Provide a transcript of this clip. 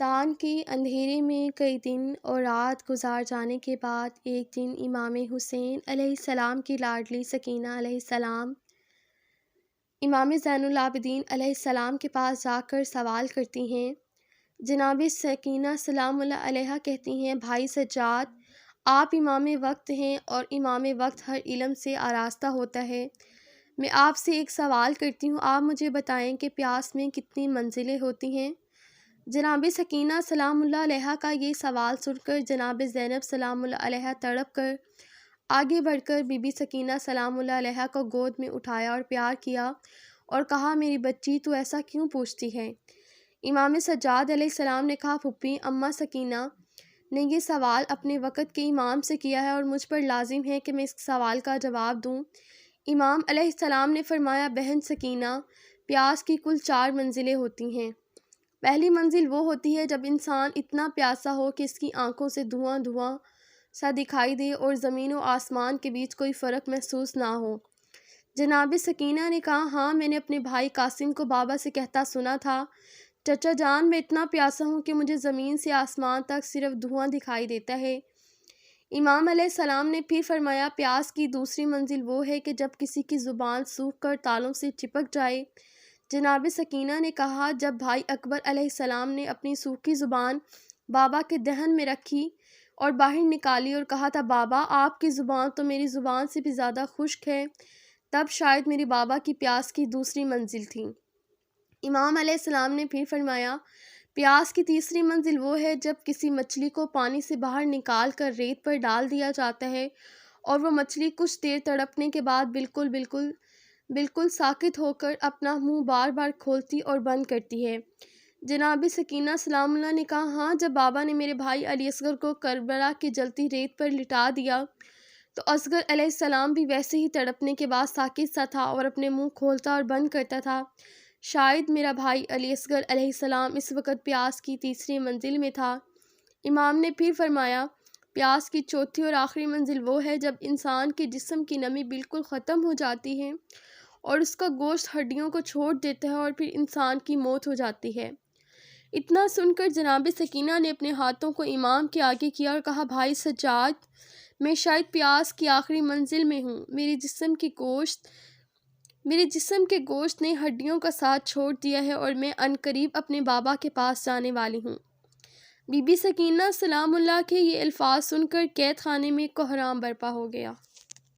دان کے اندھیرے میں کئی دن اور رات گزار جانے کے بعد ایک دن امام حسین علیہ السلام کی لاڈلی سکینہ علیہ السلام امام زین العابدین علیہ السلام کے پاس جا کر سوال کرتی ہیں۔ جناب سکینہ سلام اللہ علیہا کہتی ہیں، بھائی سجاد، آپ امام وقت ہیں اور امام وقت ہر علم سے آراستہ ہوتا ہے۔ میں آپ سے ایک سوال کرتی ہوں، آپ مجھے بتائیں کہ پیاس میں کتنی منزلیں ہوتی ہیں؟ جناب سکینہ سلام اللہ علیہا کا یہ سوال سن کر جناب زینب سلام اللہ علیہا تڑپ کر آگے بڑھ کر بی بی سکینہ سلام اللہ علیہا کو گود میں اٹھایا اور پیار کیا اور کہا، میری بچی تو ایسا کیوں پوچھتی ہے؟ امام سجاد علیہ السلام نے کہا، پھپھی، اماں سکینہ نے یہ سوال اپنے وقت کے امام سے کیا ہے اور مجھ پر لازم ہے کہ میں اس سوال کا جواب دوں۔ امام علیہ السلام نے فرمایا، بہن سکینہ، پیاس کی کل 4 منزلیں ہوتی ہیں۔ پہلی منزل وہ ہوتی ہے جب انسان اتنا پیاسا ہو کہ اس کی آنکھوں سے دھواں دھواں سا دکھائی دے اور زمین و آسمان کے بیچ کوئی فرق محسوس نہ ہو۔ جناب سکینہ نے کہا، ہاں، میں نے اپنے بھائی قاسم کو بابا سے کہتا سنا تھا، چچا جان، میں اتنا پیاسا ہوں کہ مجھے زمین سے آسمان تک صرف دھواں دکھائی دیتا ہے۔ امام علیہ السلام نے پھر فرمایا، پیاس کی دوسری منزل وہ ہے کہ جب کسی کی زبان سوکھ کر تالوں سے چپک جائے۔ جناب سکینہ نے کہا، جب بھائی اکبر علیہ السلام نے اپنی سوکھی زبان بابا کے دہن میں رکھی اور باہر نکالی اور کہا تھا، بابا، آپ کی زبان تو میری زبان سے بھی زیادہ خشک ہے، تب شاید میرے بابا کی پیاس کی دوسری منزل تھی۔ امام علیہ السلام نے پھر فرمایا، پیاس کی تیسری منزل وہ ہے جب کسی مچھلی کو پانی سے باہر نکال کر ریت پر ڈال دیا جاتا ہے اور وہ مچھلی کچھ دیر تڑپنے کے بعد بالکل ساکت ہو کر اپنا منہ بار بار کھولتی اور بند کرتی ہے۔ جناب سکینہ سلام اللہ نے کہا، ہاں، جب بابا نے میرے بھائی علی اصغر کو کربلا کی جلتی ریت پر لٹا دیا تو اصغر علیہ السلام بھی ویسے ہی تڑپنے کے بعد ساکت سا تھا اور اپنے منہ کھولتا اور بند کرتا تھا۔ شاید میرا بھائی علی اصغر علیہ السلام اس وقت پیاس کی تیسری منزل میں تھا۔ امام نے پھر فرمایا، پیاس کی چوتھی اور آخری منزل وہ ہے جب انسان کے جسم کی نمی بالکل ختم ہو جاتی ہے اور اس کا گوشت ہڈیوں کو چھوڑ دیتا ہے اور پھر انسان کی موت ہو جاتی ہے۔ اتنا سن کر جناب سکینہ نے اپنے ہاتھوں کو امام کے آگے کیا اور کہا، بھائی سجاد، میں شاید پیاس کی آخری منزل میں ہوں۔ میرے جسم کے گوشت نے ہڈیوں کا ساتھ چھوڑ دیا ہے اور میں عنقریب اپنے بابا کے پاس جانے والی ہوں۔ بی بی سکینہ سلام اللہ کے یہ الفاظ سن کر قید خانے میں کوہرام برپا ہو گیا۔